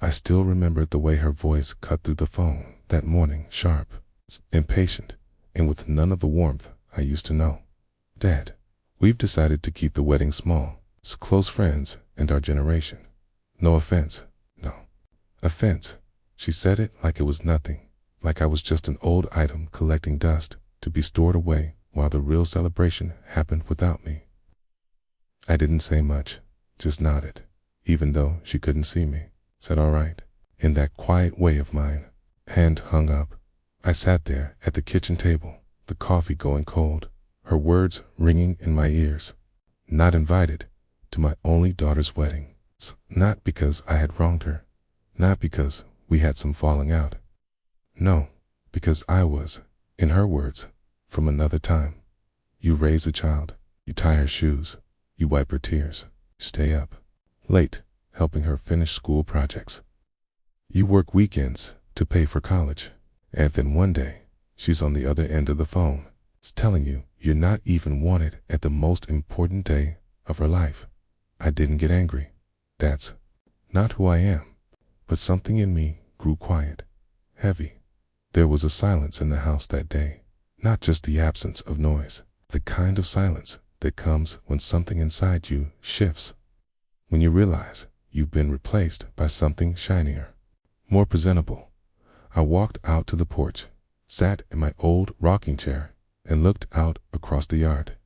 I still remember the way her voice cut through the phone that morning, sharp, impatient, and with none of the warmth I used to know. Dad, we've decided to keep the wedding small. It's close friends and our generation. No offense. No offense. She said it like it was nothing, like I was just an old item collecting dust to be stored away while the real celebration happened without me. I didn't say much, just nodded, even though she couldn't see me. Said all right, in that quiet way of mine, and hung up. I sat there at the kitchen table, the coffee going cold, her words ringing in my ears. Not invited to my only daughter's wedding. Not because I had wronged her, not because we had some falling out. No, because I was, in her words, from another time. You raise a child, you tie her shoes, you wipe her tears, you stay up late helping her finish school projects. You work weekends to pay for college, and then one day she's on the other end of the phone, telling you you're not even wanted at the most important day of her life. I didn't get angry. That's not who I am. But something in me grew quiet, heavy. There was a silence in the house that day, not just the absence of noise, the kind of silence that comes when something inside you shifts. When you realize you've been replaced by something shinier, more presentable. I walked out to the porch, sat in my old rocking chair, and looked out across the yard.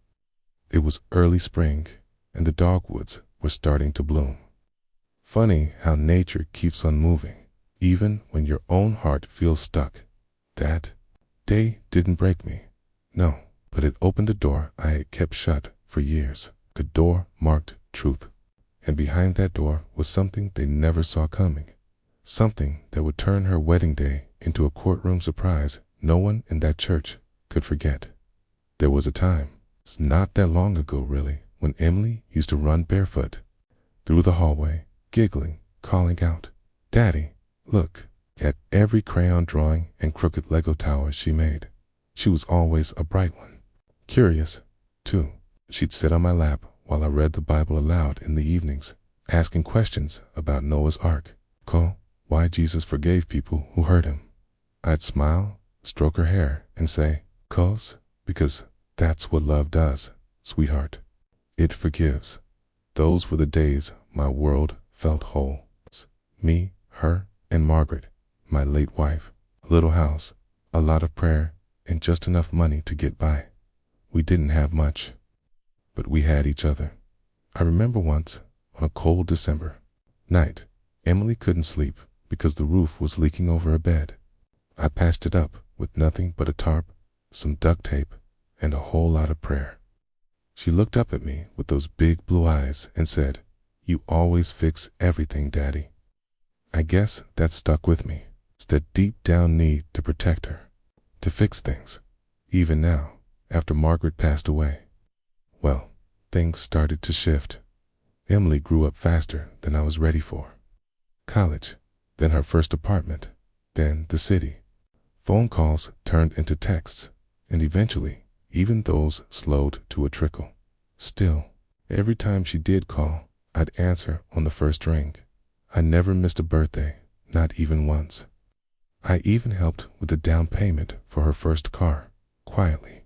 It was early spring, and the dogwoods were starting to bloom. Funny how nature keeps on moving, even when your own heart feels stuck. That day didn't break me, no, but it opened a door I had kept shut for years, a door marked truth. And behind that door was something they never saw coming, something that would turn her wedding day into a courtroom surprise no one in that church could forget. There was a time, it's not that long ago really, when Emily used to run barefoot through the hallway, giggling, calling out, "Daddy, look," at every crayon drawing and crooked Lego tower she made. She was always a bright one. Curious, too. She'd sit on my lap while I read the Bible aloud in the evenings, asking questions about Noah's Ark, why Jesus forgave people who hurt him. I'd smile, stroke her hair, and say, because that's what love does, sweetheart. It forgives. Those were the days my world felt whole. Me, her, and Margaret, my late wife, a little house, a lot of prayer, and just enough money to get by. We didn't have much, but we had each other. I remember once, on a cold December night, Emily couldn't sleep because the roof was leaking over her bed. I patched it up with nothing but a tarp, some duct tape, and a whole lot of prayer. She looked up at me with those big blue eyes and said, "You always fix everything, Daddy." I guess that stuck with me. It's that deep down need to protect her, to fix things. Even now, after Margaret passed away, well, things started to shift. Emily grew up faster than I was ready for. College, then her first apartment, then the city. Phone calls turned into texts, and eventually, even those slowed to a trickle. Still, every time she did call, I'd answer on the first ring. I never missed a birthday, not even once. I even helped with the down payment for her first car, quietly,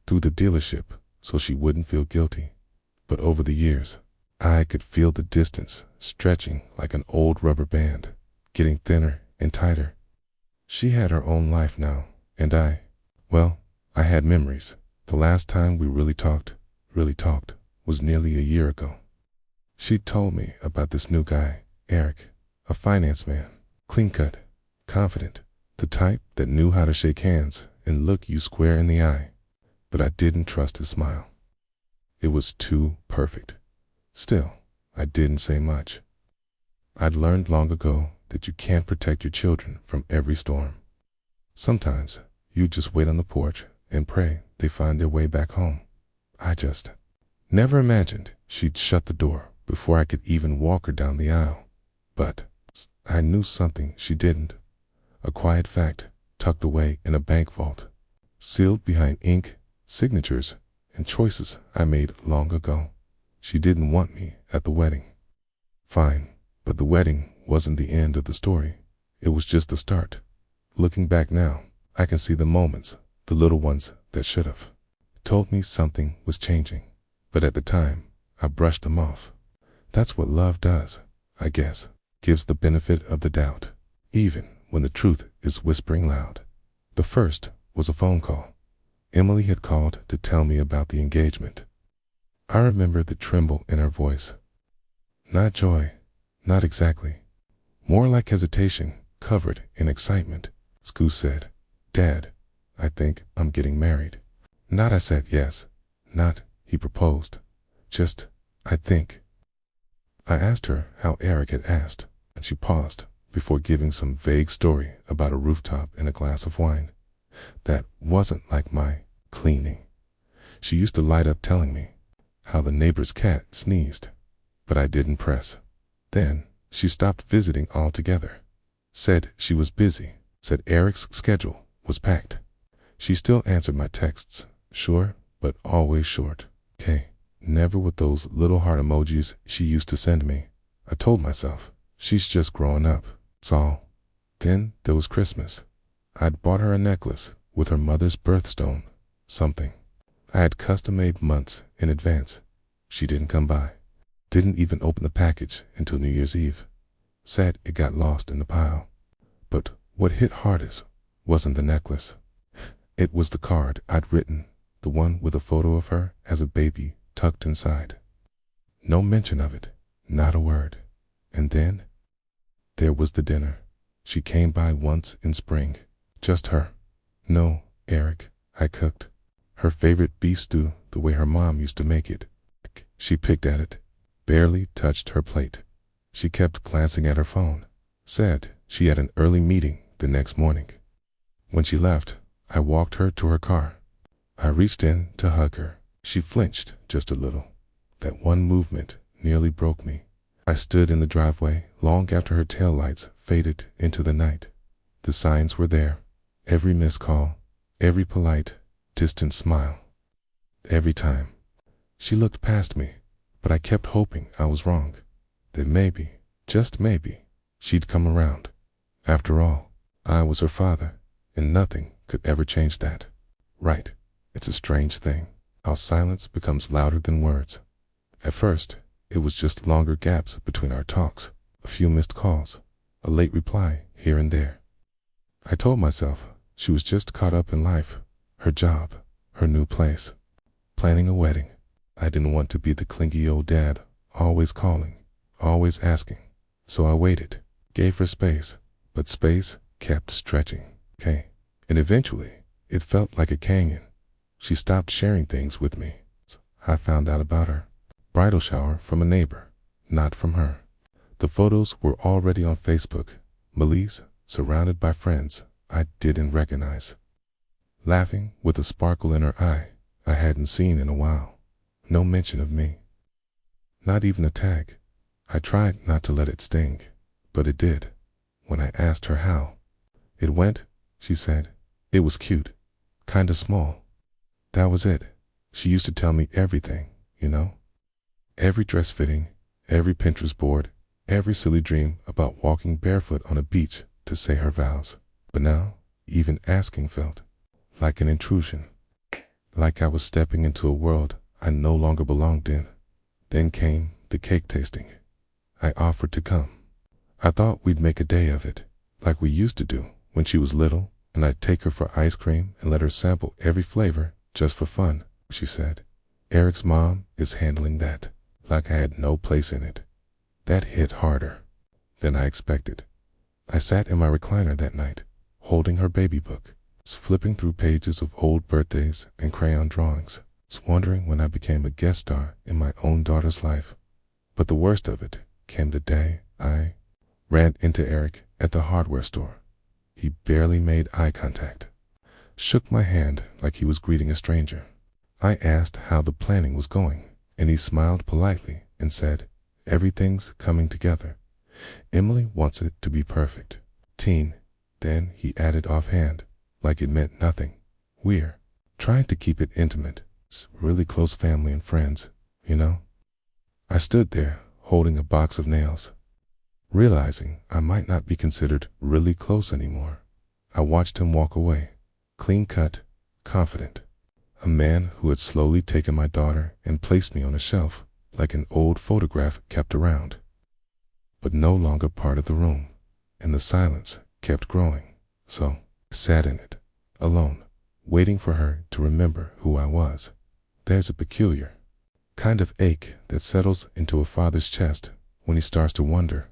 through the dealership so she wouldn't feel guilty. But over the years, I could feel the distance stretching like an old rubber band, getting thinner and tighter. She had her own life now, and I had memories. The last time we really talked, was nearly a year ago. She told me about this new guy, Eric, a finance man, clean-cut, confident, the type that knew how to shake hands and look you square in the eye. But I didn't trust his smile. It was too perfect. Still, I didn't say much. I'd learned long ago that you can't protect your children from every storm. Sometimes you just wait on the porch and pray they find their way back home. I just never imagined she'd shut the door before I could even walk her down the aisle. But I knew something she didn't. A quiet fact tucked away in a bank vault, sealed behind ink, signatures, and choices I made long ago. She didn't want me at the wedding. Fine, but the wedding wasn't the end of the story. It was just the start. Looking back now, I can see the moments, the little ones that should have told me something was changing. But at the time, I brushed them off. That's what love does, I guess. Gives the benefit of the doubt, even when the truth is whispering loud. The first was a phone call. Emily had called to tell me about the engagement. I remember the tremble in her voice. Not joy, not exactly. More like hesitation, covered in excitement. Scu said, "Dad, I think I'm getting married." Not I said yes, not he proposed. Just, I think. I asked her how Eric had asked, and she paused before giving some vague story about a rooftop and a glass of wine. That wasn't like my cleaning. She used to light up telling me how the neighbor's cat sneezed, but I didn't press. Then she stopped visiting altogether. Said she was busy, said Eric's schedule was packed. She still answered my texts, sure, but always short. Okay, never with those little heart emojis she used to send me. I told myself, she's just growing up, that's all. Then there was Christmas. I'd bought her a necklace with her mother's birthstone, something I had custom-made months in advance. She didn't come by. Didn't even open the package until New Year's Eve. Said it got lost in the pile. But what hit hardest wasn't the necklace. It was the card I'd written, the one with a photo of her as a baby tucked inside. No mention of it, not a word. And then there was the dinner. She came by once in spring. Just her. No, Eric, I cooked. Her favorite beef stew the way her mom used to make it. She picked at it, barely touched her plate. She kept glancing at her phone. Said she had an early meeting the next morning. When she left, I walked her to her car. I reached in to hug her. She flinched just a little. That one movement nearly broke me. I stood in the driveway long after her taillights faded into the night. The signs were there. Every missed call, every polite, distant smile. Every time. She looked past me, but I kept hoping I was wrong. That maybe, just maybe, she'd come around. After all, I was her father, and nothing could ever change that. Right, it's a strange thing, how silence becomes louder than words. At first, it was just longer gaps between our talks, a few missed calls, a late reply here and there. I told myself she was just caught up in life, her job, her new place, planning a wedding. I didn't want to be the clingy old dad, always calling, always asking. So I waited, gave her space, but space kept stretching. Okay. And eventually, it felt like a canyon. She stopped sharing things with me. I found out about her bridal shower from a neighbor, not from her. The photos were already on Facebook. Melise, surrounded by friends I didn't recognize. Laughing with a sparkle in her eye I hadn't seen in a while. No mention of me. Not even a tag. I tried not to let it sting, but it did. When I asked her how it went, she said, it was cute. Kinda small. That was it. She used to tell me everything, you know? Every dress fitting, every Pinterest board, every silly dream about walking barefoot on a beach to say her vows. But now, even asking felt like an intrusion. Like I was stepping into a world I no longer belonged in. Then came the cake tasting. I offered to come. I thought we'd make a day of it, like we used to do when she was little, and I'd take her for ice cream and let her sample every flavor just for fun, she said. Eric's mom is handling that, like I had no place in it. That hit harder than I expected. I sat in my recliner that night, holding her baby book, flipping through pages of old birthdays and crayon drawings, wondering when I became a guest star in my own daughter's life. But the worst of it came the day I ran into Eric at the hardware store. He barely made eye contact, shook my hand like he was greeting a stranger. I asked how the planning was going, and he smiled politely and said, "Everything's coming together. Emily wants it to be perfect. Teen." Then he added offhand, like it meant nothing, "We're trying to keep it intimate. It's really close family and friends, you know?" I stood there, holding a box of nails. Realizing I might not be considered really close anymore, I watched him walk away, clean-cut, confident. A man who had slowly taken my daughter and placed me on a shelf like an old photograph kept around, but no longer part of the room, and the silence kept growing. So I sat in it, alone, waiting for her to remember who I was. There's a peculiar kind of ache that settles into a father's chest when he starts to wonder,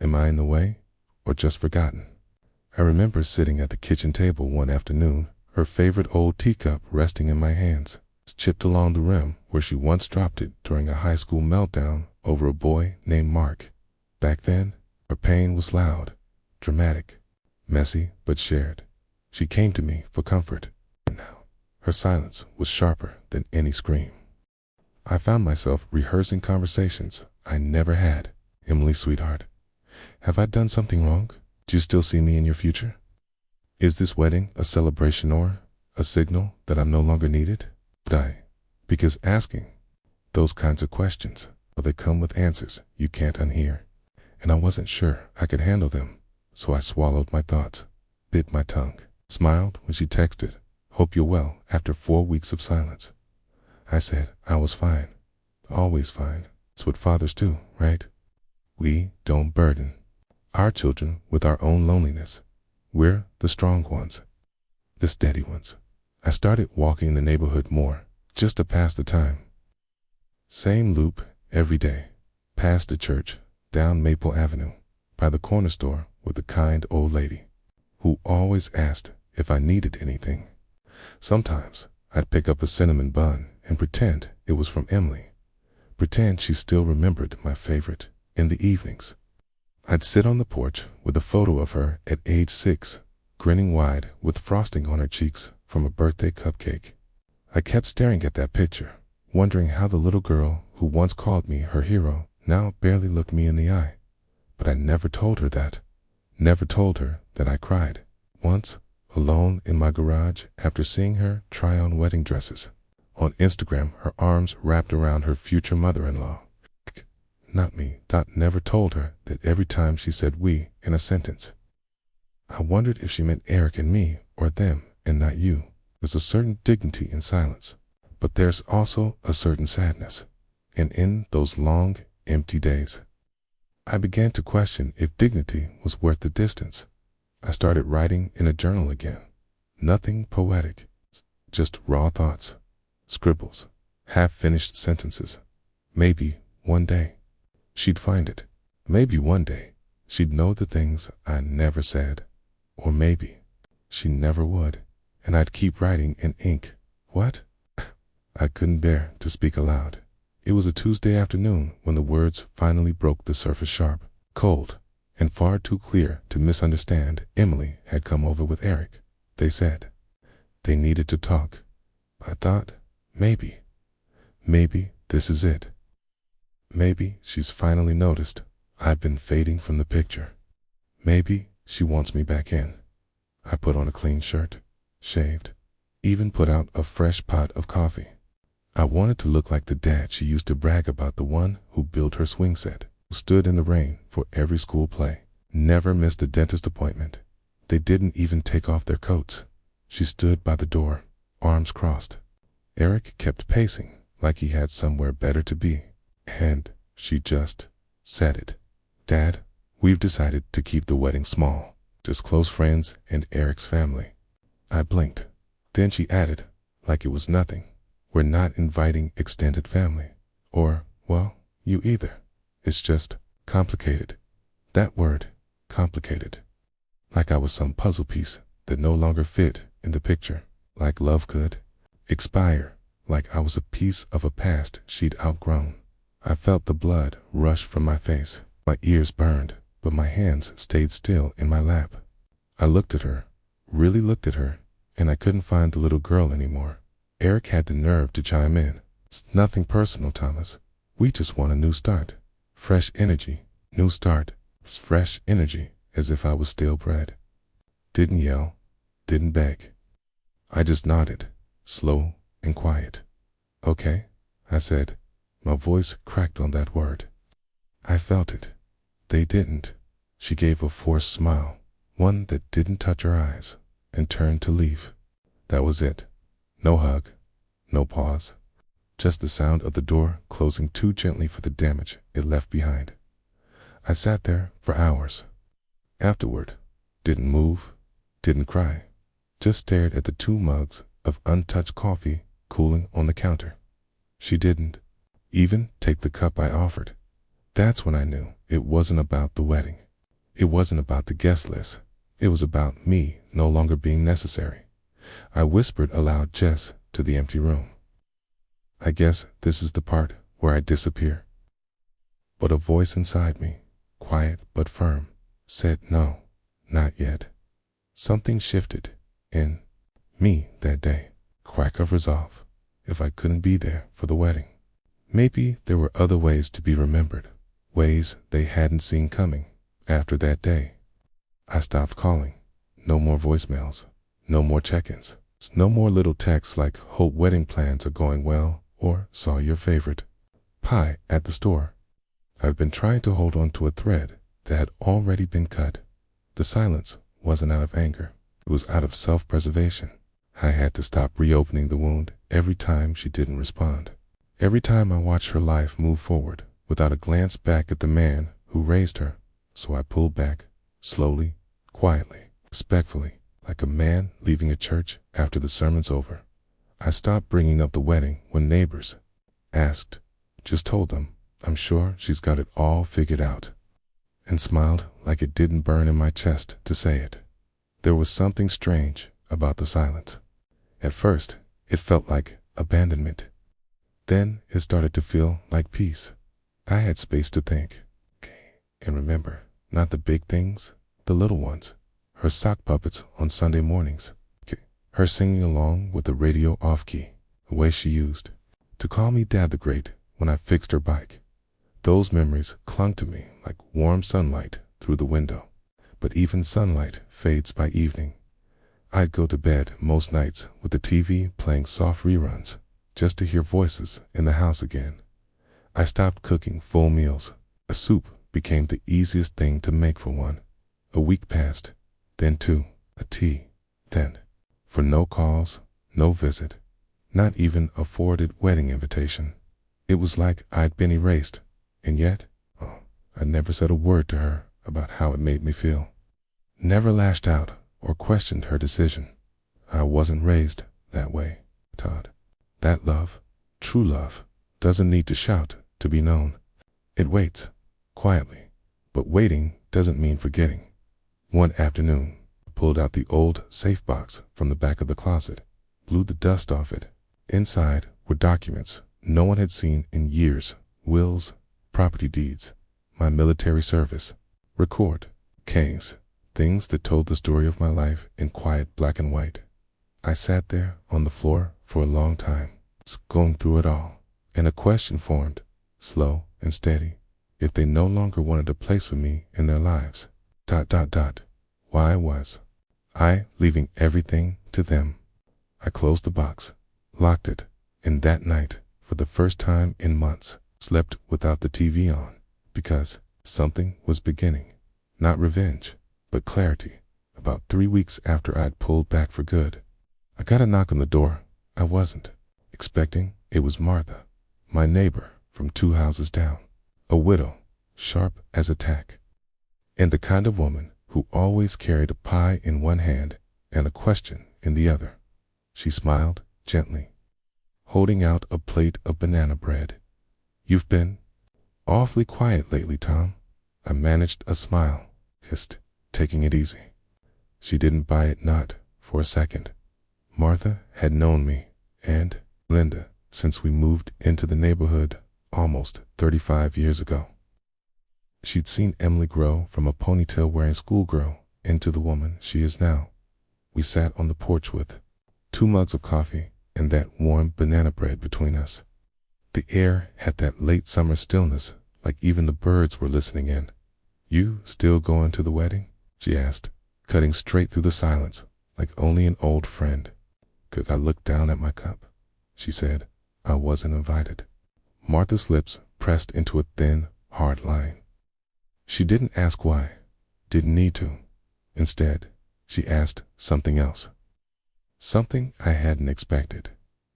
am I in the way or just forgotten? I remember sitting at the kitchen table one afternoon, her favorite old teacup resting in my hands, chipped along the rim where she once dropped it during a high school meltdown over a boy named Mark. Back then, her pain was loud, dramatic, messy, but shared. She came to me for comfort, and now her silence was sharper than any scream. I found myself rehearsing conversations I never had. Emily, sweetheart, have I done something wrong? Do you still see me in your future? Is this wedding a celebration or a signal that I'm no longer needed? Because asking those kinds of questions, they come with answers you can't unhear. And I wasn't sure I could handle them, so I swallowed my thoughts, bit my tongue, smiled when she texted, "Hope you're well," after 4 weeks of silence. I said I was fine, always fine. It's what fathers do, right? We don't burden our children with our own loneliness. We're the strong ones, the steady ones. I started walking the neighborhood more, just to pass the time. Same loop every day, past the church, down Maple Avenue, by the corner store with the kind old lady who always asked if I needed anything. Sometimes I'd pick up a cinnamon bun and pretend it was from Emily, pretend she still remembered my favorite. In the evenings, I'd sit on the porch with a photo of her at age 6, grinning wide with frosting on her cheeks from a birthday cupcake. I kept staring at that picture, wondering how the little girl who once called me her hero now barely looked me in the eye. But I never told her that. Never told her that I cried. Once, alone in my garage after seeing her try on wedding dresses. On Instagram, her arms wrapped around her future mother-in-law. Not me. Never told her that every time she said "we" in a sentence, I wondered if she meant Eric and me or them and not you. There's a certain dignity in silence, but there's also a certain sadness. And in those long, empty days, I began to question if dignity was worth the distance. I started writing in a journal again. Nothing poetic, just raw thoughts, scribbles, half-finished sentences. Maybe one day she'd find it. Maybe one day she'd know the things I never said. Or maybe she never would, and I'd keep writing in ink. What? I couldn't bear to speak aloud. It was a Tuesday afternoon when the words finally broke the surface sharp, cold, and far too clear to misunderstand. Emily had come over with Eric. They said they needed to talk. I thought, maybe this is it. Maybe she's finally noticed I've been fading from the picture. Maybe she wants me back in. I put on a clean shirt, shaved, even put out a fresh pot of coffee. I wanted to look like the dad she used to brag about, the one who built her swing set, who stood in the rain for every school play, never missed a dentist appointment. They didn't even take off their coats. She stood by the door, arms crossed. Eric kept pacing like he had somewhere better to be, and she just said it. "Dad, we've decided to keep the wedding small, just close friends and Eric's family." I blinked. Then she added, like it was nothing, "We're not inviting extended family. Or, well, you either. It's just complicated." That word, complicated. Like I was some puzzle piece that no longer fit in the picture. Like love could expire. Like I was a piece of a past she'd outgrown. I felt the blood rush from my face. My ears burned, but my hands stayed still in my lap. I looked at her, really looked at her, and I couldn't find the little girl anymore. Eric had the nerve to chime in. "It's nothing personal, Thomas. We just want a new start. Fresh energy. New start. Fresh energy," as if I was stale bread. Didn't yell, didn't beg. I just nodded, slow and quiet. "Okay," I said. My voice cracked on that word. I felt it. They didn't. She gave a forced smile, one that didn't touch her eyes, and turned to leave. That was it. No hug, no pause, just the sound of the door closing too gently for the damage it left behind. I sat there for hours. Afterward, didn't move, didn't cry, just stared at the 2 mugs of untouched coffee cooling on the counter. She didn't even take the cup I offered. That's when I knew it wasn't about the wedding. It wasn't about the guest list. It was about me no longer being necessary. I whispered aloud just to the empty room. I guess this is the part where I disappear. But a voice inside me, quiet but firm, said no, not yet. Something shifted in me that day. Crack of resolve. If I couldn't be there for the wedding, maybe there were other ways to be remembered, ways they hadn't seen coming. After that day, I stopped calling. No more voicemails, no more check-ins, no more little texts like "hope wedding plans are going well" or "saw your favorite pie at the store." I'd been trying to hold on to a thread that had already been cut. The silence wasn't out of anger. It was out of self-preservation. I had to stop reopening the wound every time she didn't respond. Every time I watched her life move forward without a glance back at the man who raised her. So I pulled back, slowly, quietly, respectfully, like a man leaving a church after the sermon's over. I stopped bringing up the wedding when neighbors asked. Just told them, I'm sure she's got it all figured out. And smiled like it didn't burn in my chest to say it. There was something strange about the silence. At first, it felt like abandonment. Then it started to feel like peace. I had space to think. And remember, not the big things, the little ones. Her sock puppets on Sunday mornings. Her singing along with the radio off key, the way she used to call me Dad the Great when I fixed her bike. Those memories clung to me like warm sunlight through the window. But even sunlight fades by evening. I'd go to bed most nights with the TV playing soft reruns, just to hear voices in the house again. I stopped cooking full meals. A soup became the easiest thing to make for one. A week passed, then 2, a tea, then, for no calls, no visit, not even a forwarded wedding invitation. It was like I'd been erased, and yet, I never said a word to her about how it made me feel. Never lashed out or questioned her decision. I wasn't raised that way, Todd. That love, true love, doesn't need to shout to be known. It waits, quietly, but waiting doesn't mean forgetting. One afternoon, I pulled out the old safe box from the back of the closet, blew the dust off it. Inside were documents no one had seen in years, wills, property deeds, my military service, record, K's, things that told the story of my life in quiet black and white. I sat there on the floor for a long time, going through it all, and a question formed, slow and steady, if they no longer wanted a place for me in their lives. ... Why was I leaving everything to them? I closed the box, locked it, and that night, for the first time in months, slept without the TV on, because something was beginning. Not revenge, but clarity. About 3 weeks after I'd pulled back for good, I got a knock on the door. I wasn't expecting. It was Martha, my neighbor from 2 houses down, a widow, sharp as a tack, and the kind of woman who always carried a pie in one hand and a question in the other. She smiled gently, holding out a plate of banana bread. You've been awfully quiet lately, Tom. I managed a smile, just taking it easy. She didn't buy it, not for a second. Martha had known me and Linda since we moved into the neighborhood almost 35 years ago. She'd seen Emily grow from a ponytail-wearing schoolgirl into the woman she is now. We sat on the porch with 2 mugs of coffee and that warm banana bread between us. The air had that late summer stillness, like even the birds were listening in. You still going to the wedding? She asked, cutting straight through the silence, like only an old friend. Could I look down at my cup? She said. I wasn't invited. Martha's lips pressed into a thin, hard line. She didn't ask why, Didn't need to. Instead, she asked something else. Something I hadn't expected.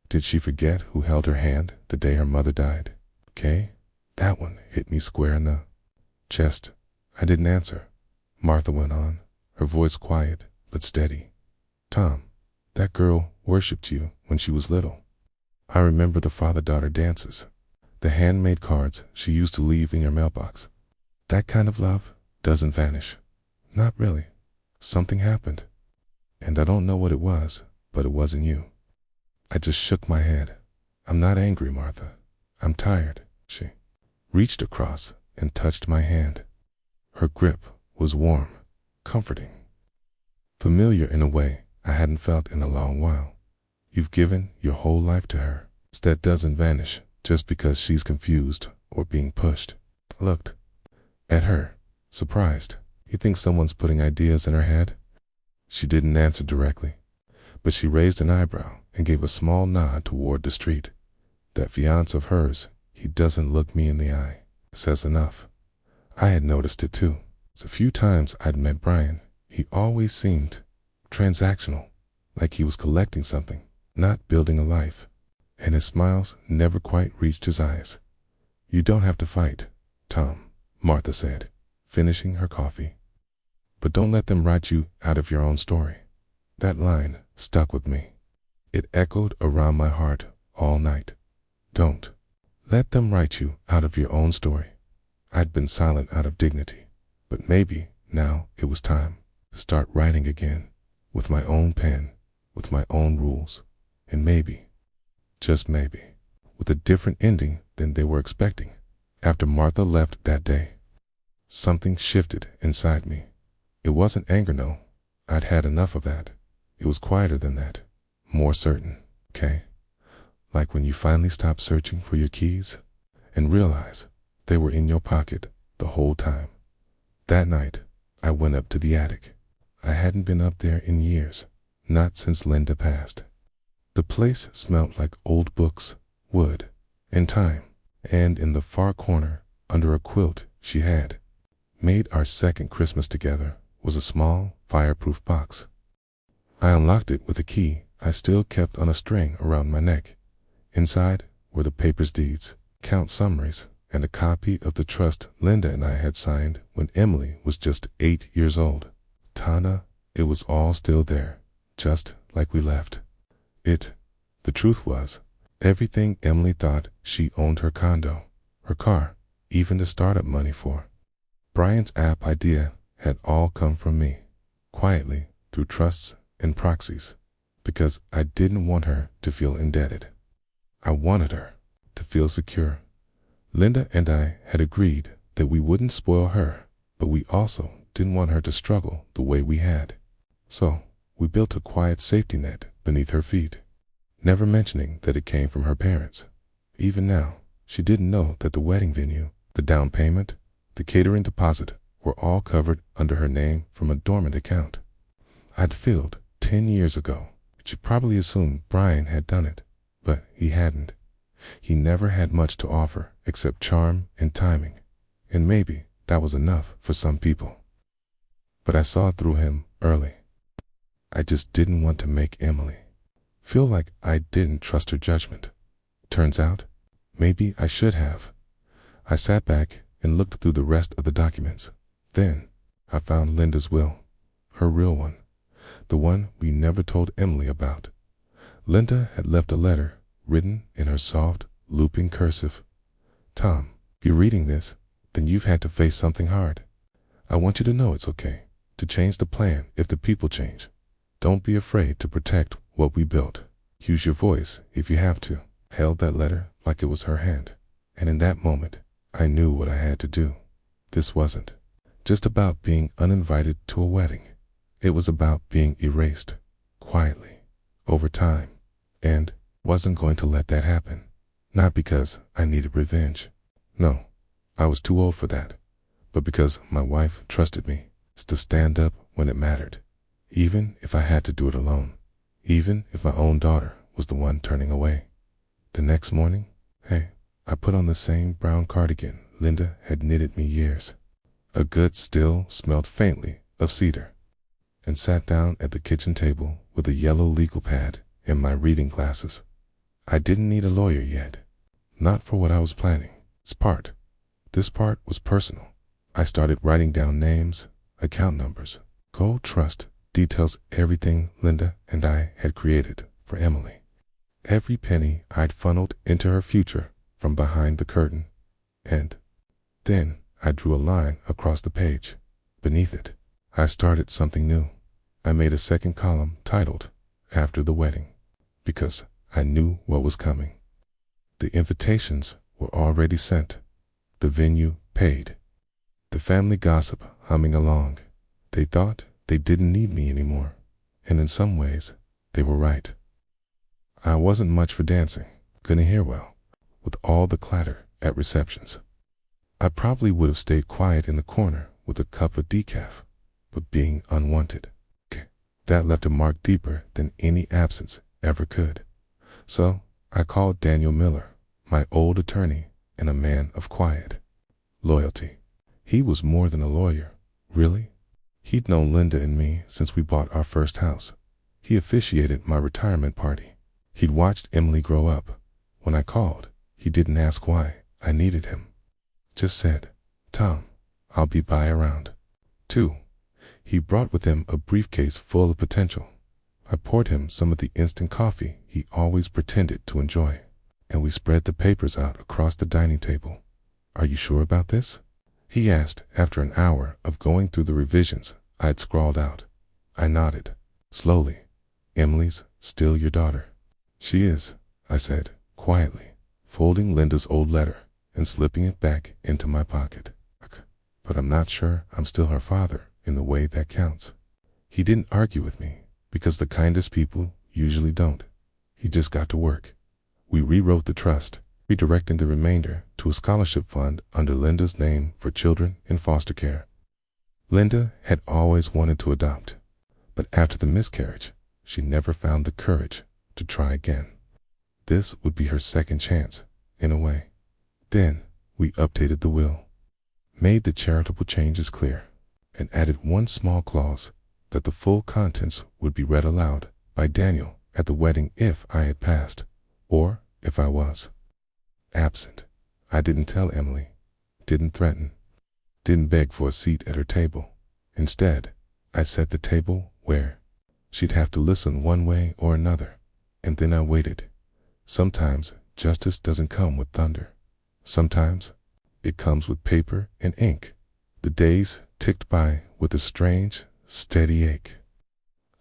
Did she forget who held her hand the day her mother died? Okay, that one hit me square in the chest. I didn't answer. Martha went on, her voice quiet but steady. Tom, that girl worshipped you when she was little. I remember the father-daughter dances, the handmade cards she used to leave in your mailbox. That kind of love doesn't vanish. Not really. Something happened. And I don't know what it was, but it wasn't you. I just shook my head. I'm not angry, Martha. I'm tired. She reached across and touched my hand. Her grip was warm, comforting, familiar in a way I hadn't felt in a long while. You've given your whole life to her. That doesn't vanish just because she's confused or being pushed. I looked at her, surprised. You think someone's putting ideas in her head? She didn't answer directly, but she raised an eyebrow and gave a small nod toward the street. That fiancé of hers, he doesn't look me in the eye. Says enough. I had noticed it too. A few times I'd met Brian, he always seemed transactional, like he was collecting something, not building a life. And his smiles never quite reached his eyes. You don't have to fight, Tom, Martha said, finishing her coffee. But don't let them write you out of your own story. That line stuck with me. It echoed around my heart all night. Don't let them write you out of your own story. I'd been silent out of dignity, but maybe now it was time to start writing again, with my own pen, with my own rules, and maybe, just maybe, with a different ending than they were expecting. After Martha left that day, something shifted inside me. It wasn't anger, no. I'd had enough of that. It was quieter than that, more certain, okay? Like when you finally stop searching for your keys and realize they were in your pocket the whole time. That night, I went up to the attic. I hadn't been up there in years, not since Linda passed. The place smelled like old books, wood, and time, and in the far corner, under a quilt she had made our second Christmas together, was a small, fireproof box. I unlocked it with a key I still kept on a string around my neck. Inside were the paper's deeds, count summaries, and a copy of the trust Linda and I had signed when Emily was just 8 years old. Tana, it was all still there, just like we left it. The truth was, everything Emily thought she owned, her condo, her car, even the startup money for Brian's app idea, had all come from me, quietly, through trusts and proxies, because I didn't want her to feel indebted. I wanted her to feel secure. Linda and I had agreed that we wouldn't spoil her, but we also didn't want her to struggle the way we had. So we built a quiet safety net beneath her feet, never mentioning that it came from her parents. Even now, she didn't know that the wedding venue, the down payment, the catering deposit were all covered under her name from a dormant account I'd filled 10 years ago. She probably assumed Brian had done it, but he hadn't. He never had much to offer except charm and timing, and maybe that was enough for some people. But I saw through him early. I just didn't want to make Emily feel like I didn't trust her judgment. Turns out, maybe I should have. I sat back and looked through the rest of the documents. Then I found Linda's will, her real one, the one we never told Emily about. Linda had left a letter written in her soft, looping cursive. Tom, if you're reading this, then you've had to face something hard. I want you to know it's okay to change the plan if the people change. Don't be afraid to protect what we built. Use your voice if you have to. I held that letter like it was her hand, and in that moment, I knew what I had to do. This wasn't just about being uninvited to a wedding. It was about being erased, quietly, over time, and wasn't going to let that happen. Not because I needed revenge. No, I was too old for that. But because my wife trusted me to stand up when it mattered, even if I had to do it alone, even if my own daughter was the one turning away. The next morning, I put on the same brown cardigan Linda had knitted me years A good still smelled faintly of cedar, and sat down at the kitchen table with a yellow legal pad and my reading glasses. I didn't need a lawyer yet. Not for what I was planning. This part was personal. I started writing down names, account numbers, gold trust, details, everything Linda and I had created for Emily. Every penny I'd funneled into her future from behind the curtain. And then I drew a line across the page. Beneath it, I started something new. I made a second column titled, After the Wedding, because I knew what was coming. The invitations were already sent. The venue paid. The family gossip humming along. They thought they didn't need me anymore, and in some ways, they were right. I wasn't much for dancing, couldn't hear well, with all the clatter at receptions. I probably would have stayed quiet in the corner with a cup of decaf, but being unwanted, that left a mark deeper than any absence ever could. So I called Daniel Miller, my old attorney and a man of quiet loyalty. He was more than a lawyer, really. He'd known Linda and me since we bought our first house. He officiated my retirement party. He'd watched Emily grow up. When I called, he didn't ask why I needed him. Just said, "Tom, I'll be by around 2. He brought with him a briefcase full of potential. I poured him some of the instant coffee he always pretended to enjoy, and we spread the papers out across the dining table. "Are you sure about this?" he asked after an hour of going through the revisions I'd scrawled out. I nodded, slowly. "Emily's still your daughter?" "She is," I said, quietly, folding Linda's old letter and slipping it back into my pocket. "But I'm not sure I'm still her father in the way that counts." He didn't argue with me, because the kindest people usually don't. He just got to work. We rewrote the trust, redirecting the remainder to a scholarship fund under Linda's name for children in foster care. Linda had always wanted to adopt, but after the miscarriage, she never found the courage to try again. This would be her second chance, in a way. Then we updated the will, made the charitable changes clear, and added one small clause that the full contents would be read aloud by Daniel at the wedding if I had passed, or if I was absent. I didn't tell Emily, didn't threaten, didn't beg for a seat at her table. Instead, I set the table where she'd have to listen one way or another, and then I waited. Sometimes justice doesn't come with thunder. Sometimes it comes with paper and ink. The days ticked by with a strange, steady ache.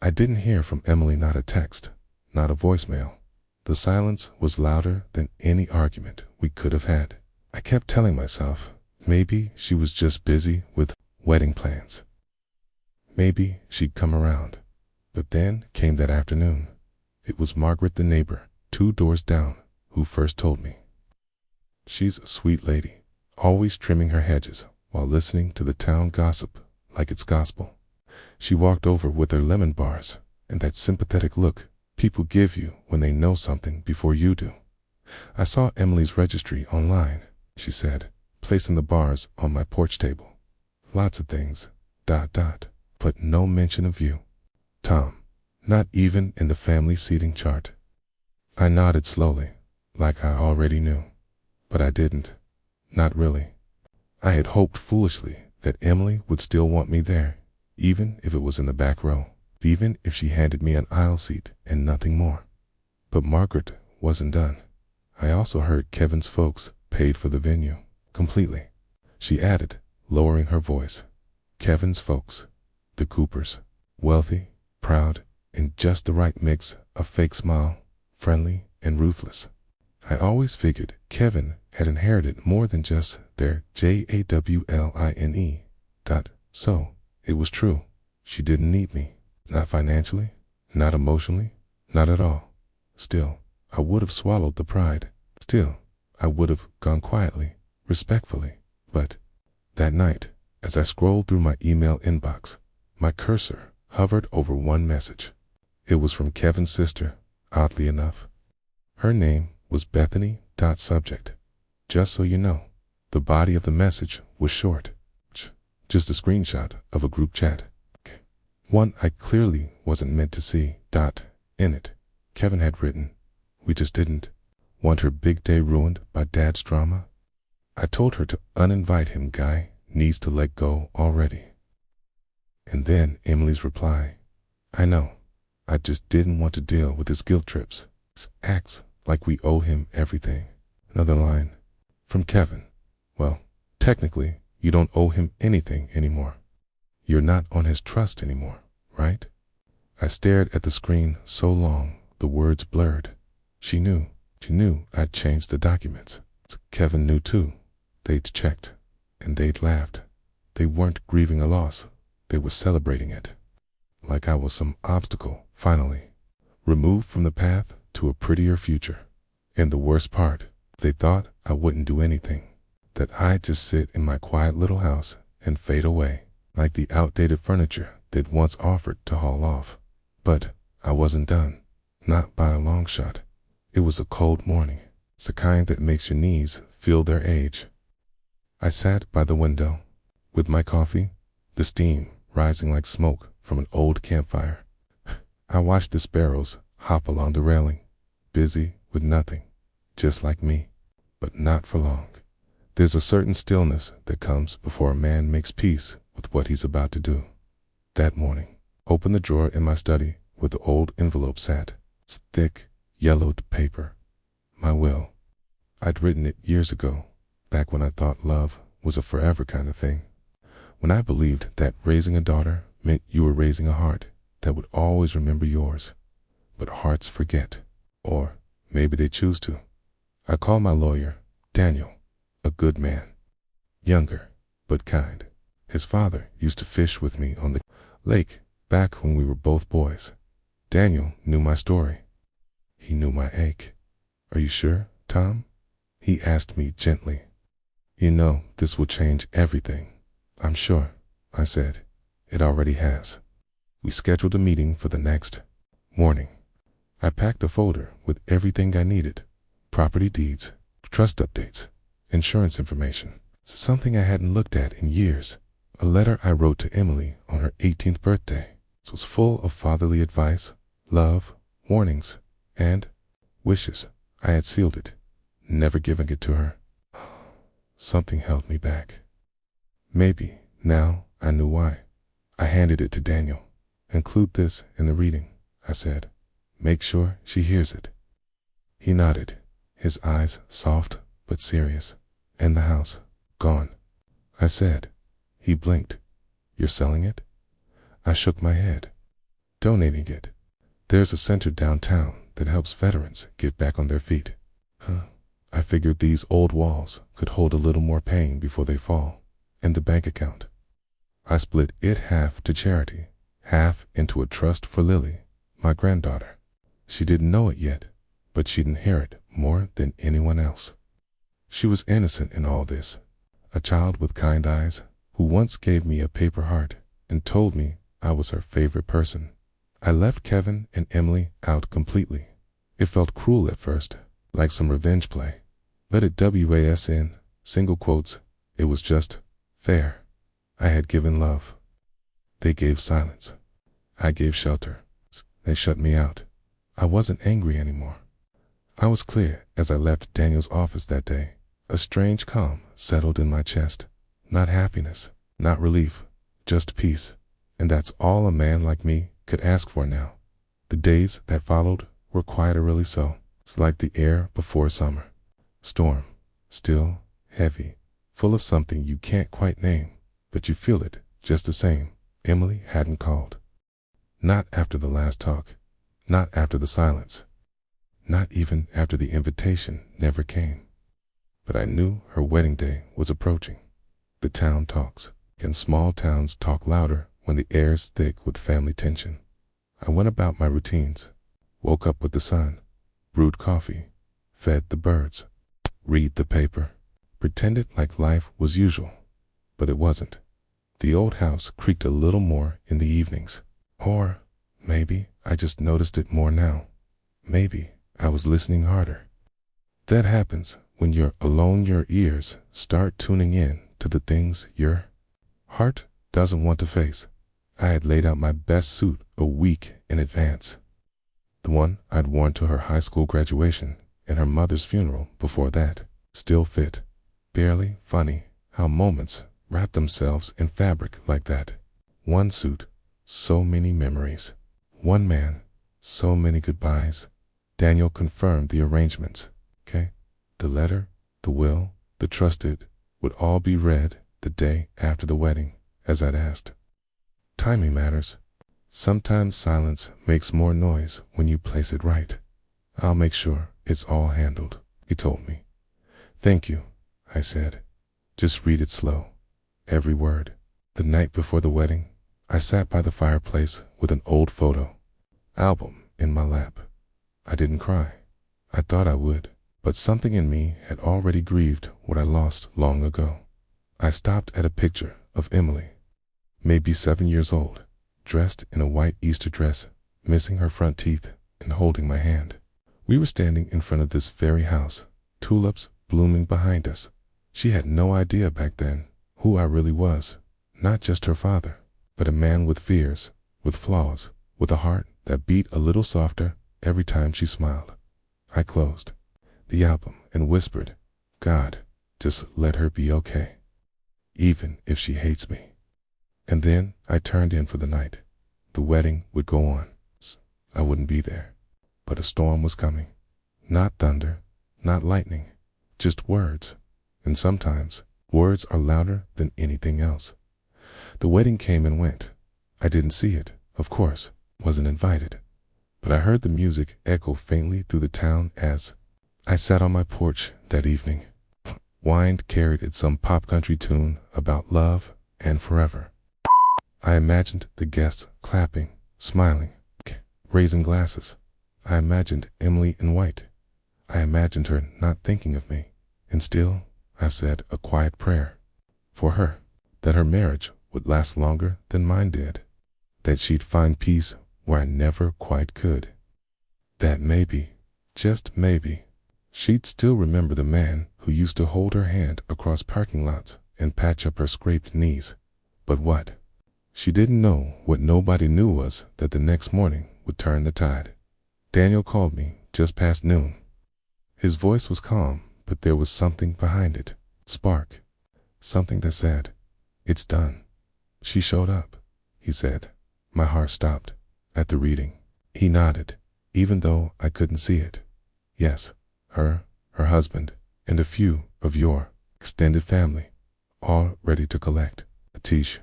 I didn't hear from Emily, not a text, not a voicemail. The silence was louder than any argument we could have had. I kept telling myself, maybe she was just busy with wedding plans. Maybe she'd come around. But then came that afternoon. It was Margaret, the neighbor, 2 doors down, who first told me. She's a sweet lady, always trimming her hedges while listening to the town gossip like it's gospel. She walked over with her lemon bars and that sympathetic look people give you when they know something before you do. "I saw Emily's registry online," she said, placing the bars on my porch table. "Lots of things, ... but no mention of you, Tom, not even in the family seating chart." I nodded slowly, like I already knew. But I didn't. Not really. I had hoped foolishly that Emily would still want me there, even if it was in the back row, even if she handed me an aisle seat and nothing more. But Margaret wasn't done. I also heard Kevin's folks paid for the venue, completely. She added, lowering her voice. Kevin's folks, the Coopers, wealthy, proud, and just the right mix of fake smile, friendly, and ruthless. I always figured Kevin had inherited more than just their JAWLINE. So it was true. She didn't need me. Not financially, not emotionally, not at all. Still, I would have swallowed the pride. Still, I would have gone quietly, respectfully. But that night, as I scrolled through my email inbox, my cursor hovered over one message. It was from Kevin's sister, oddly enough. Her name was Bethany. Subject. Just so you know. The body of the message was short. just a screenshot of a group chat. One I clearly wasn't meant to see. In it, Kevin had written, "We just didn't want her big day ruined by Dad's drama. I told her to uninvite him. Guy needs to let go already." And then Emily's reply, "I know. I just didn't want to deal with his guilt trips. Acts like we owe him everything." Another line from Kevin, "Well, technically, you don't owe him anything anymore. You're not on his trust anymore, right?" I stared at the screen so long, the words blurred. She knew I'd changed the documents. Kevin knew too. They'd checked, and they'd laughed. They weren't grieving a loss. They were celebrating it. Like I was some obstacle, finally, removed from the path to a prettier future. And the worst part, they thought I wouldn't do anything. That I'd just sit in my quiet little house and fade away, like the outdated furniture they'd once offered to haul off. But I wasn't done. Not by a long shot. It was a cold morning. It's the kind that makes your knees feel their age. I sat by the window, with my coffee, the steam rising like smoke from an old campfire. I watched the sparrows hop along the railing, busy with nothing, just like me. But not for long. There's a certain stillness that comes before a man makes peace with what he's about to do. That morning, opened the drawer in my study where the old envelope sat. It's thick, yellowed paper. My will. I'd written it years ago, back when I thought love was a forever kind of thing. When I believed that raising a daughter meant you were raising a heart that would always remember yours. But hearts forget. Or maybe they choose to. I called my lawyer, Daniel, a good man. Younger, but kind. His father used to fish with me on the lake back when we were both boys. Daniel knew my story. He knew my ache. "Are you sure, Tom?" he asked me gently. "You know, this will change everything." "I'm sure," I said. "It already has." We scheduled a meeting for the next morning. I packed a folder with everything I needed. Property deeds, trust updates, insurance information. Something I hadn't looked at in years. A letter I wrote to Emily on her 18th birthday. It was full of fatherly advice, love, warnings, and wishes. I had sealed it, never giving it to her. Something held me back. Maybe now I knew why. I handed it to Daniel. "Include this in the reading," I said. "Make sure she hears it." He nodded, his eyes soft but serious. "And the house, gone," I said. He blinked. "You're selling it?" I shook my head. "Donating it. There's a center downtown that helps veterans get back on their feet." I figured these old walls could hold a little more pain before they fall. And the bank account. I split it half to charity, half into a trust for Lily, my granddaughter. She didn't know it yet, but she'd inherit more than anyone else. She was innocent in all this, a child with kind eyes who once gave me a paper heart and told me I was her favorite person. I left Kevin and Emily out completely. It felt cruel at first, like some revenge play. But at WASN, single quotes, it was just fair. I had given love. They gave silence. I gave shelter. They shut me out. I wasn't angry anymore. I was clear as I left Daniel's office that day. A strange calm settled in my chest. Not happiness, not relief, just peace. And that's all a man like me could ask for now. The days that followed were quieterly so. It's like the air before summer. Storm, still, heavy, full of something you can't quite name, but you feel it just the same. Emily hadn't called. Not after the last talk. Not after the silence. Not even after the invitation never came. But I knew her wedding day was approaching. The town talks. Can small towns talk louder when the air's thick with family tension? I went about my routines. Woke up with the sun. Brewed coffee. Fed the birds. Read the paper. Pretended like life was usual. But it wasn't. The old house creaked a little more in the evenings. Or maybe I just noticed it more now. Maybe I was listening harder. That happens when you're alone. Your ears start tuning in to the things your Heart doesn't want to face. I had laid out my best suit a week in advance. The one I'd worn to her high school graduation and her mother's funeral before that. Still fit. Barely funny how moments wrap themselves in fabric like that. One suit, so many memories. One man, so many goodbyes. Daniel confirmed the arrangements. Okay? The letter, the will, the trusted would all be read the day after the wedding, as I'd asked. Timing matters. Sometimes silence makes more noise when you place it right. I'll make sure it's all handled, he told me. Thank you, I said. Just read it slow. Every word. The night before the wedding, I sat by the fireplace with an old photo album in my lap. I didn't cry. I thought I would, but something in me had already grieved what I lost long ago. I stopped at a picture of Emily, maybe 7 years old, dressed in a white Easter dress, missing her front teeth and holding my hand. We were standing in front of this very house, tulips blooming behind us. She had no idea back then who I really was, not just her father, but a man with fears, with flaws, with a heart that beat a little softer every time she smiled. I closed the album and whispered, God, just let her be okay, even if she hates me. And then I turned in for the night. The wedding would go on. I wouldn't be there. But a storm was coming. Not thunder, not lightning, just words. And sometimes words are louder than anything else. The wedding came and went. I didn't see it, of course, wasn't invited. But I heard the music echo faintly through the town as I sat on my porch that evening. Wind carried it some pop country tune about love and forever. I imagined the guests clapping, smiling, raising glasses. I imagined Emily in white. I imagined her not thinking of me. And still, I said a quiet prayer for her, that her marriage would last longer than mine did, that she'd find peace where I never quite could, that maybe, just maybe, she'd still remember the man who used to hold her hand across parking lots and patch up her scraped knees. But what? She didn't know what nobody knew was that the next morning would turn the tide. Daniel called me just past noon. His voice was calm, but there was something behind it. Spark. Something that said, it's done. She showed up, he said. My heart stopped at the reading. He nodded, even though I couldn't see it. Yes, her husband, and a few of your extended family, all ready to collect. Atish.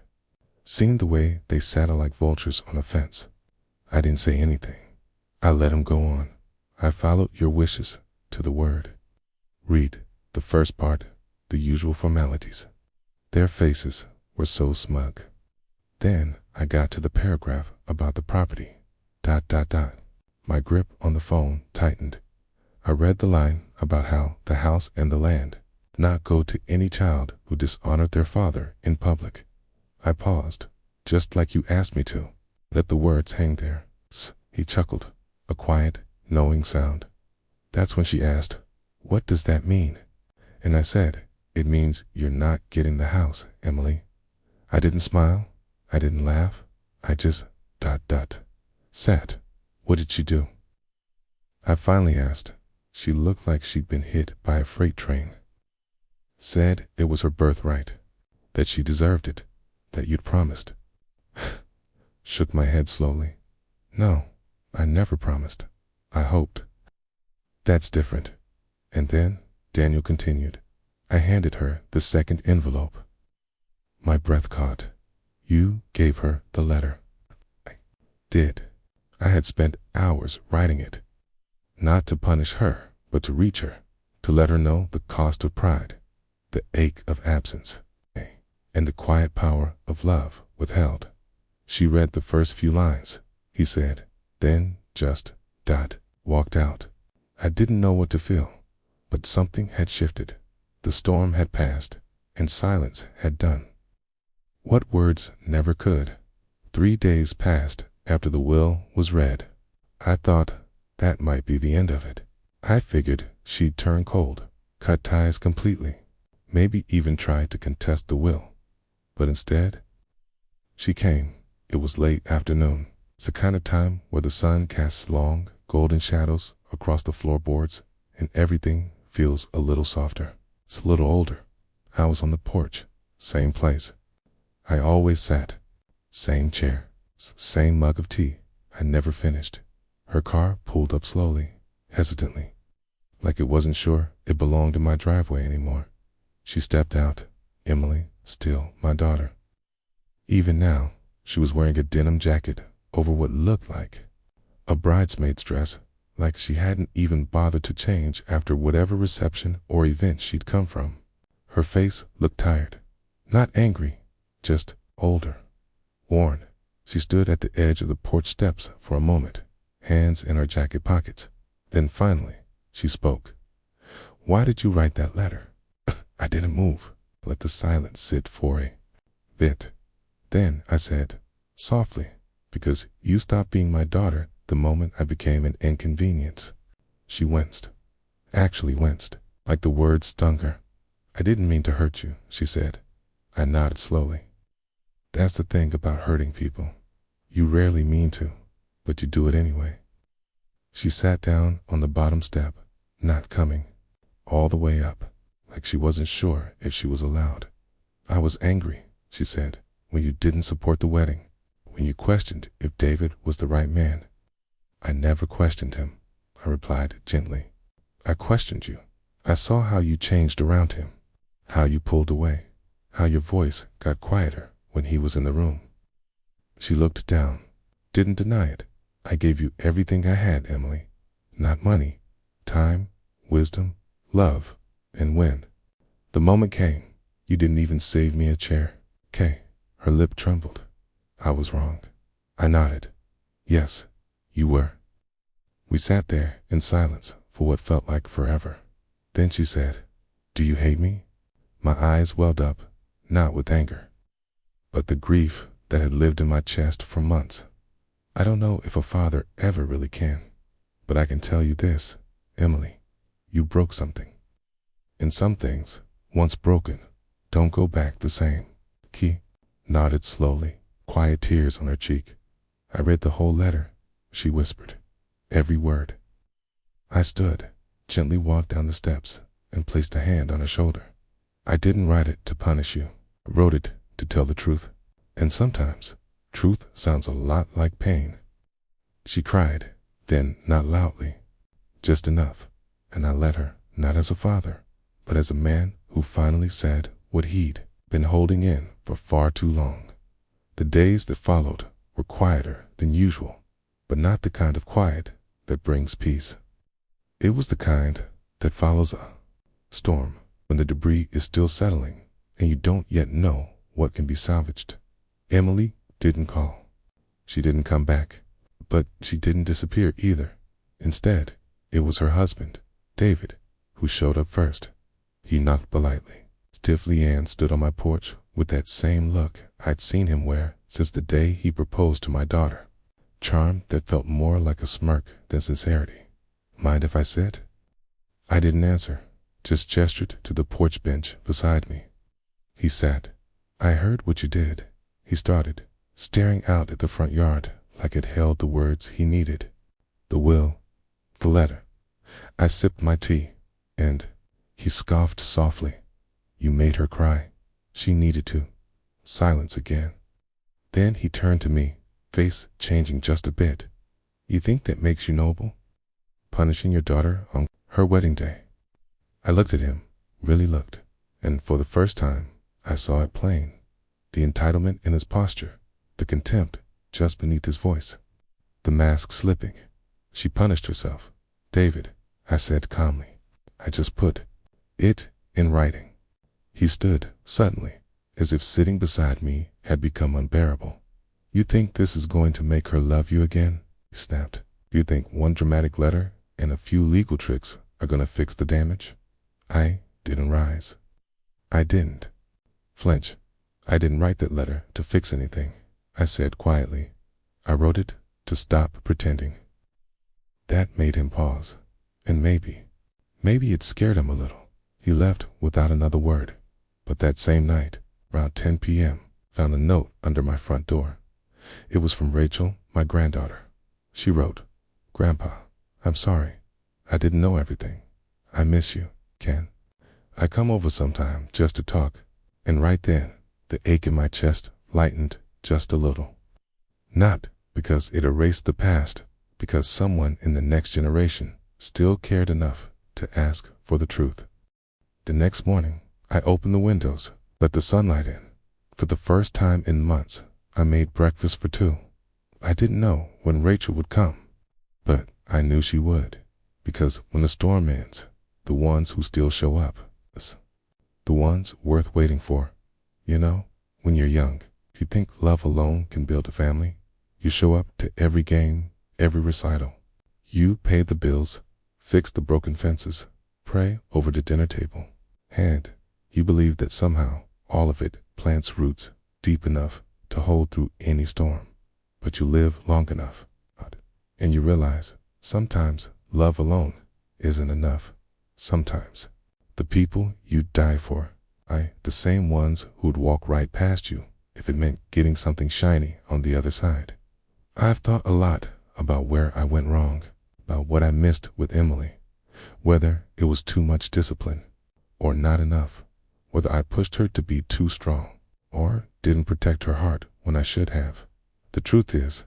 Seeing the way they sat like vultures on a fence, I didn't say anything. I let him go on. I followed your wishes to the word. Read the first part, the usual formalities. Their faces were so smug. Then I got to the paragraph about the property. ... My grip on the phone tightened. I read the line about how the house and the land not go to any child who dishonored their father in public. I paused, just like you asked me to. Let the words hang there. He chuckled, a quiet, knowing sound. That's when she asked, what does that mean? And I said, it means you're not getting the house, Emily. I didn't smile. I didn't laugh. I just ... sat. What did she do? I finally asked. She looked like she'd been hit by a freight train. Said it was her birthright, that she deserved it, that you'd promised. Shook my head slowly. No, I never promised. I hoped. That's different. And then, Daniel continued. I handed her the second envelope. My breath caught. You gave her the letter. I did. I had spent hours writing it. Not to punish her, but to reach her, to let her know the cost of pride, the ache of absence, and the quiet power of love withheld. She read the first few lines, he said, then just ... walked out. I didn't know what to feel, but something had shifted. The storm had passed, and silence had done what words never could. 3 days passed after the will was read. I thought that might be the end of it. I figured she'd turn cold, cut ties completely, maybe even try to contest the will. But instead, she came. It was late afternoon. It's the kind of time where the sun casts long, golden shadows across the floorboards and everything feels a little softer. It's a little older. I was on the porch, same place I always sat, same chair, same mug of tea I never finished. Her car pulled up slowly, hesitantly, like it wasn't sure it belonged in my driveway anymore. She stepped out, Emily, still my daughter. Even now, she was wearing a denim jacket over what looked like a bridesmaid's dress, like she hadn't even bothered to change after whatever reception or event she'd come from. Her face looked tired, not angry, just older, worn. She stood at the edge of the porch steps for a moment, hands in her jacket pockets. Then finally, she spoke. "Why did you write that letter?" I didn't move. Let the silence sit for a bit. Then I said, softly, "Because you stopped being my daughter the moment I became an inconvenience." She winced, actually winced, like the words stung her. "I didn't mean to hurt you," she said. I nodded slowly. "That's the thing about hurting people. You rarely mean to, but you do it anyway." She sat down on the bottom step, not coming all the way up, like she wasn't sure if she was allowed. "I was angry," she said, "when you didn't support the wedding, when you questioned if David was the right man." "I never questioned him," I replied gently. "I questioned you. I saw how you changed around him, how you pulled away, how your voice got quieter when he was in the room." She looked down, didn't deny it. "I gave you everything I had, Emily. Not money, time, wisdom, love, and when the moment came, you didn't even save me a chair." "Kay." Her lip trembled. "I was wrong." I nodded. "Yes, you were." We sat there in silence for what felt like forever. Then she said, "Do you hate me?" My eyes welled up, not with anger, but the grief that had lived in my chest for months. "I don't know if a father ever really can, but I can tell you this, Emily, you broke something. And some things, once broken, don't go back the same." She nodded slowly, quiet tears on her cheek. "I read the whole letter," she whispered, "every word." I stood, gently walked down the steps, and placed a hand on her shoulder. "I didn't write it to punish you. I wrote it to tell the truth. And sometimes, truth sounds a lot like pain." She cried, then not loudly, just enough, and I let her, not as a father, but as a man who finally said what he'd been holding in for far too long. The days that followed were quieter than usual, but not the kind of quiet that brings peace. It was the kind that follows a storm, when the debris is still settling and you don't yet know what can be salvaged. Emily didn't call. She didn't come back, but she didn't disappear either. Instead, it was her husband, David, who showed up first. He knocked politely. Stiff Leanne stood on my porch with that same look I'd seen him wear since the day he proposed to my daughter. Charm that felt more like a smirk than sincerity. "Mind if I sit?" I didn't answer, just gestured to the porch bench beside me. He sat. "I heard what you did," he started, staring out at the front yard like it held the words he needed. "The will, the letter." I sipped my tea, and he scoffed softly. "You made her cry. She needed to." Silence again. Then he turned to me, face changing just a bit. "You think that makes you noble? Punishing your daughter on her wedding day?" I looked at him, really looked, and for the first time, I saw it plain. The entitlement in his posture, the contempt just beneath his voice. The mask slipping. "She punished herself, David," I said calmly. "I just put it in writing." He stood suddenly, as if sitting beside me had become unbearable. "You think this is going to make her love you again?" he snapped. "You think one dramatic letter and a few legal tricks are going to fix the damage?" I didn't rise. I didn't flinch. "I didn't write that letter to fix anything," I said quietly. "I wrote it to stop pretending." That made him pause, and maybe it scared him a little. He left without another word. But that same night, around 10 p.m., found a note under my front door. It was from Rachel, my granddaughter. She wrote, "Grandpa, I'm sorry. I didn't know everything. I miss you, Ken. I come over sometime just to talk." And right then, the ache in my chest lightened just a little. Not because it erased the past, because someone in the next generation still cared enough to ask for the truth. The next morning, I opened the windows, let the sunlight in. For the first time in months, I made breakfast for two. I didn't know when Rachel would come, but I knew she would, because when the storm ends, the ones who still show up, the ones worth waiting for. You know, when you're young, if you think love alone can build a family, you show up to every game, every recital. You pay the bills, fix the broken fences, pray over the dinner table, and you believe that somehow all of it plants roots deep enough to hold through any storm. But you live long enough, and you realize sometimes love alone isn't enough. Sometimes the people you'd die for, the same ones who'd walk right past you if it meant getting something shiny on the other side. I've thought a lot about where I went wrong, about what I missed with Emily, whether it was too much discipline or not enough, whether I pushed her to be too strong or didn't protect her heart when I should have. The truth is,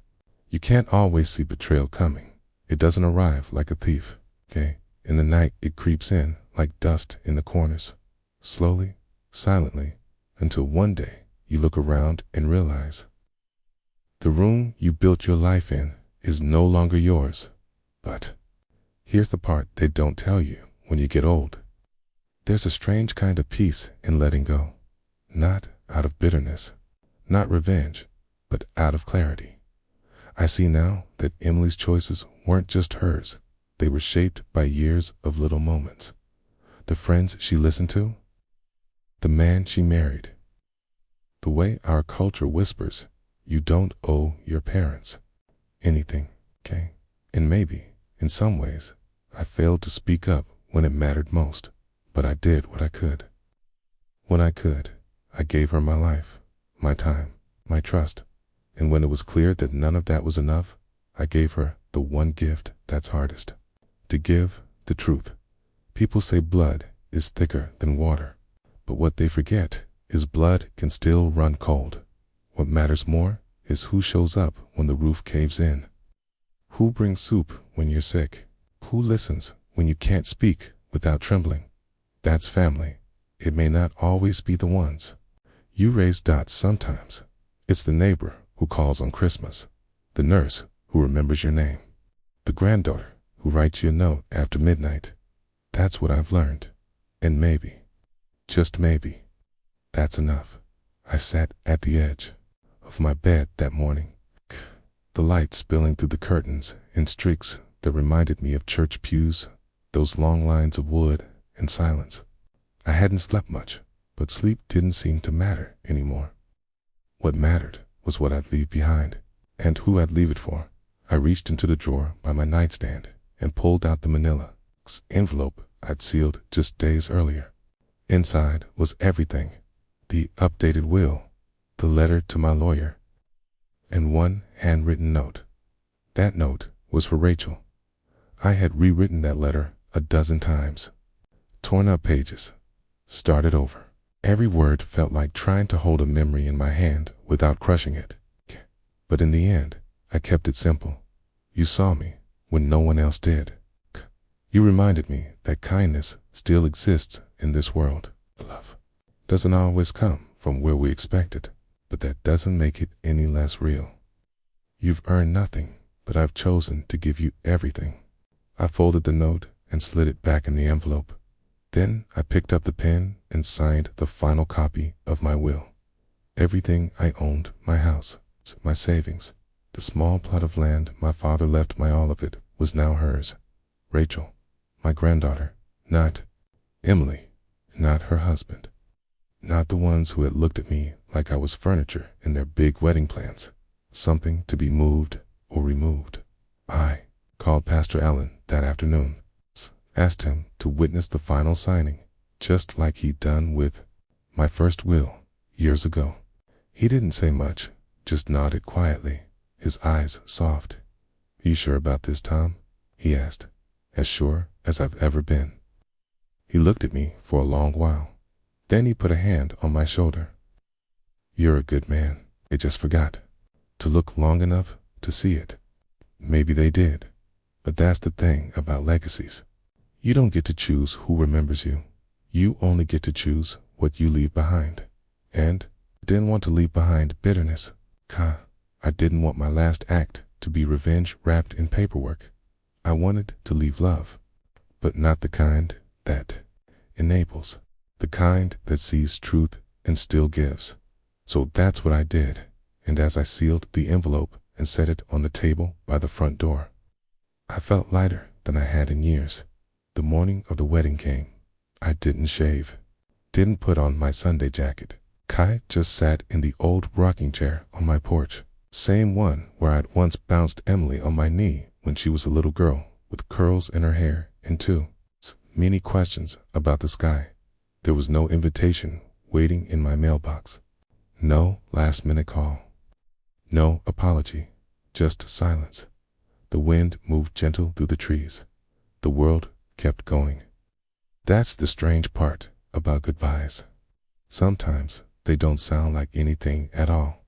you can't always see betrayal coming. It doesn't arrive like a thief, okay? In the night, it creeps in like dust in the corners, slowly, silently, until one day you look around and realize the room you built your life in is no longer yours. But here's the part they don't tell you when you get old. There's a strange kind of peace in letting go, not out of bitterness, not revenge, but out of clarity. I see now that Emily's choices weren't just hers. They were shaped by years of little moments. The friends she listened to, the man she married, the way our culture whispers, you don't owe your parents anything, okay? And maybe, in some ways, I failed to speak up when it mattered most, but I did what I could. When I could, I gave her my life, my time, my trust. And when it was clear that none of that was enough, I gave her the one gift that's hardest. To give the truth. People say blood is thicker than water, but what they forget is blood can still run cold. What matters more is who shows up when the roof caves in. Who brings soup when you're sick? Who listens when you can't speak without trembling? That's family. It may not always be the ones you raise dots sometimes. It's the neighbor who calls on Christmas, the nurse who remembers your name, the granddaughter who writes you a note after midnight. That's what I've learned. And maybe, just maybe, that's enough. I sat at the edge of my bed that morning, the light spilling through the curtains in streaks that reminded me of church pews, those long lines of wood and silence. I hadn't slept much, but sleep didn't seem to matter anymore. What mattered was what I'd leave behind, and who I'd leave it for. I reached into the drawer by my nightstand and pulled out the manila envelope I'd sealed just days earlier. Inside was everything: the updated will, the letter to my lawyer, and one handwritten note. That note was for Rachel. I had rewritten that letter a dozen times, torn up pages, started over. Every word felt like trying to hold a memory in my hand without crushing it. But in the end, I kept it simple. You saw me when no one else did. You reminded me that kindness still exists in this world. Love doesn't always come from where we expect it, but that doesn't make it any less real. You've earned nothing, but I've chosen to give you everything. I folded the note and slid it back in the envelope. Then I picked up the pen and signed the final copy of my will. Everything I owned, my house, my savings, the small plot of land my father left my all of it, was now hers. Rachel, my granddaughter, not Emily, not her husband, not the ones who had looked at me like I was furniture in their big wedding plans, something to be moved or removed. I called Pastor Allen that afternoon, asked him to witness the final signing, just like he'd done with my first will years ago. He didn't say much, just nodded quietly, his eyes soft. "You sure about this, Tom?" he asked. "As sure as I've ever been." He looked at me for a long while. Then he put a hand on my shoulder. "You're a good man. They just forgot to look long enough to see it." Maybe they did, but that's the thing about legacies. You don't get to choose who remembers you. You only get to choose what you leave behind. And I didn't want to leave behind bitterness. I didn't want my last act to be revenge wrapped in paperwork. I wanted to leave love, but not the kind that enables, the kind that sees truth and still gives. So that's what I did, and as I sealed the envelope and set it on the table by the front door, I felt lighter than I had in years. The morning of the wedding came. I didn't shave, didn't put on my Sunday jacket. Kai just sat in the old rocking chair on my porch, same one where I'd once bounced Emily on my knee when she was a little girl with curls in her hair and many questions about the sky. There was no invitation waiting in my mailbox, no last-minute call, no apology, just silence. The wind moved gentle through the trees. The world kept going. That's the strange part about goodbyes. Sometimes they don't sound like anything at all.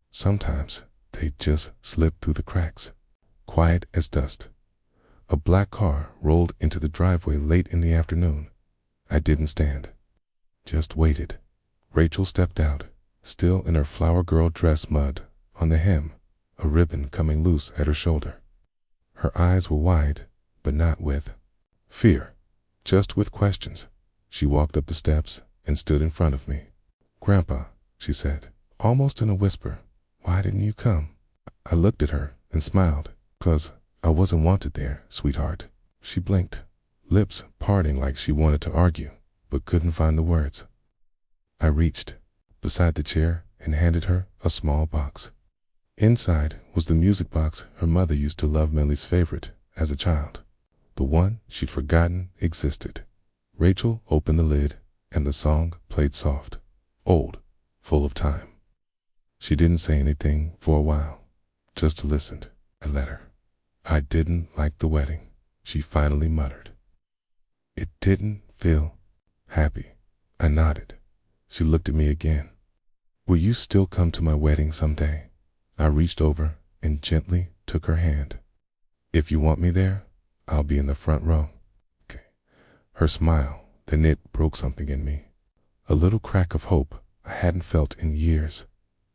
Sometimes they just slip through the cracks, quiet as dust. A black car rolled into the driveway late in the afternoon. I didn't stand, just waited. Rachel stepped out, still in her flower girl dress, mud on the hem, a ribbon coming loose at her shoulder. Her eyes were wide, but not with fear, just with questions. She walked up the steps and stood in front of me. "Grandpa," she said, almost in a whisper, "why didn't you come?" I looked at her and smiled. "'Cause I wasn't wanted there, sweetheart." She blinked, lips parting like she wanted to argue, but couldn't find the words. I reached beside the chair and handed her a small box. Inside was the music box her mother used to love, Millie's favorite as a child, the one she'd forgotten existed. Rachel opened the lid, and the song played soft, old, full of time. She didn't say anything for a while, just listened. I let her. "I didn't like the wedding," she finally muttered. "It didn't feel happy." I nodded. She looked at me again. "Will you still come to my wedding someday?" I reached over and gently took her hand. "If you want me there, I'll be in the front row." Okay. Her smile, then it broke something in me. A little crack of hope I hadn't felt in years.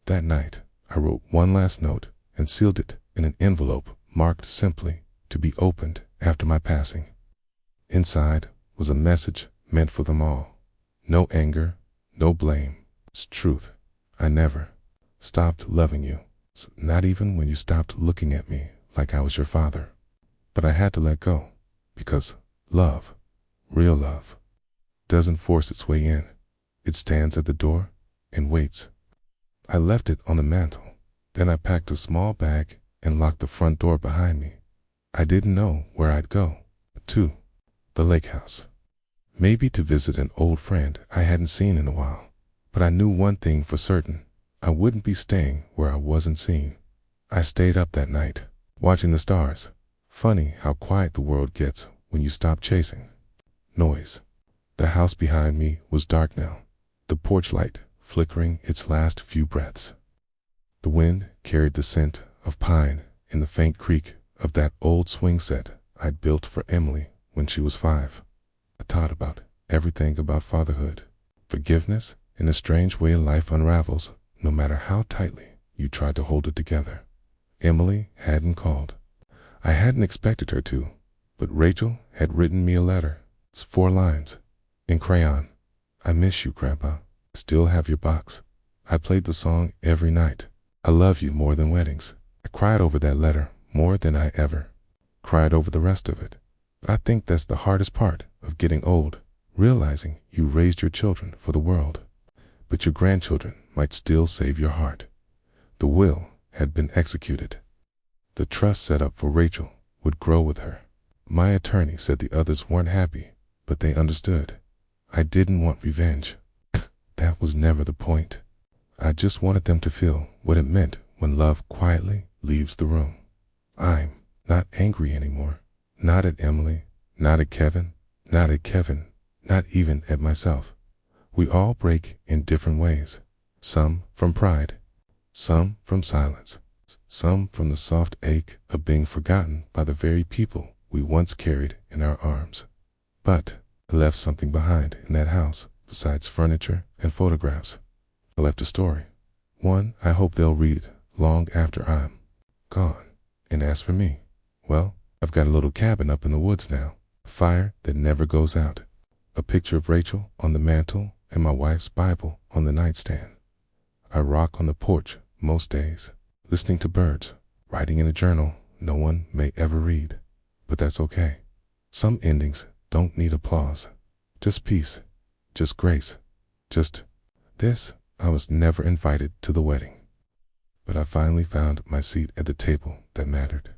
That night, I wrote one last note and sealed it in an envelope marked simply to be opened after my passing. Inside was a message meant for them all. No anger, no blame. It's truth. I never stopped loving you, not even when you stopped looking at me like I was your father. But I had to let go, because love, real love, doesn't force its way in. It stands at the door and waits. I left it on the mantel. Then I packed a small bag and locked the front door behind me. I didn't know where I'd go. To the lake house. Maybe to visit an old friend I hadn't seen in a while. But I knew one thing for certain. I wouldn't be staying where I wasn't seen. I stayed up that night, watching the stars. Funny how quiet the world gets when you stop chasing noise. The house behind me was dark now, the porch light flickering its last few breaths. The wind carried the scent of pine in the faint creak of that old swing set I'd built for Emily when she was 5. I thought about everything about fatherhood, forgiveness, and the strange way life unravels no matter how tightly you try to hold it together. Emily hadn't called. I hadn't expected her to, but Rachel had written me a letter. It's 4 lines, in crayon. "I miss you, Grandpa. Still have your box. I played the song every night. I love you more than weddings." I cried over that letter more than I ever cried over the rest of it. I think that's the hardest part of getting old, realizing you raised your children for the world, but your grandchildren might still save your heart. The will had been executed. The trust set up for Rachel would grow with her. My attorney said the others weren't happy, but they understood. I didn't want revenge. That was never the point. I just wanted them to feel what it meant when love quietly leaves the room. I'm not angry anymore. Not at Emily, not at Kevin, not even at myself. We all break in different ways. Some from pride, some from silence, some from the soft ache of being forgotten by the very people we once carried in our arms. But I left something behind in that house besides furniture and photographs. I left a story. One I hope they'll read long after I'm gone. And as for me, well, I've got a little cabin up in the woods now, a fire that never goes out, a picture of Rachel on the mantle and my wife's Bible on the nightstand. I rock on the porch most days, listening to birds, writing in a journal no one may ever read. But that's okay. Some endings don't need applause. Just peace, just grace, just this. I was never invited to the wedding, but I finally found my seat at the table that mattered.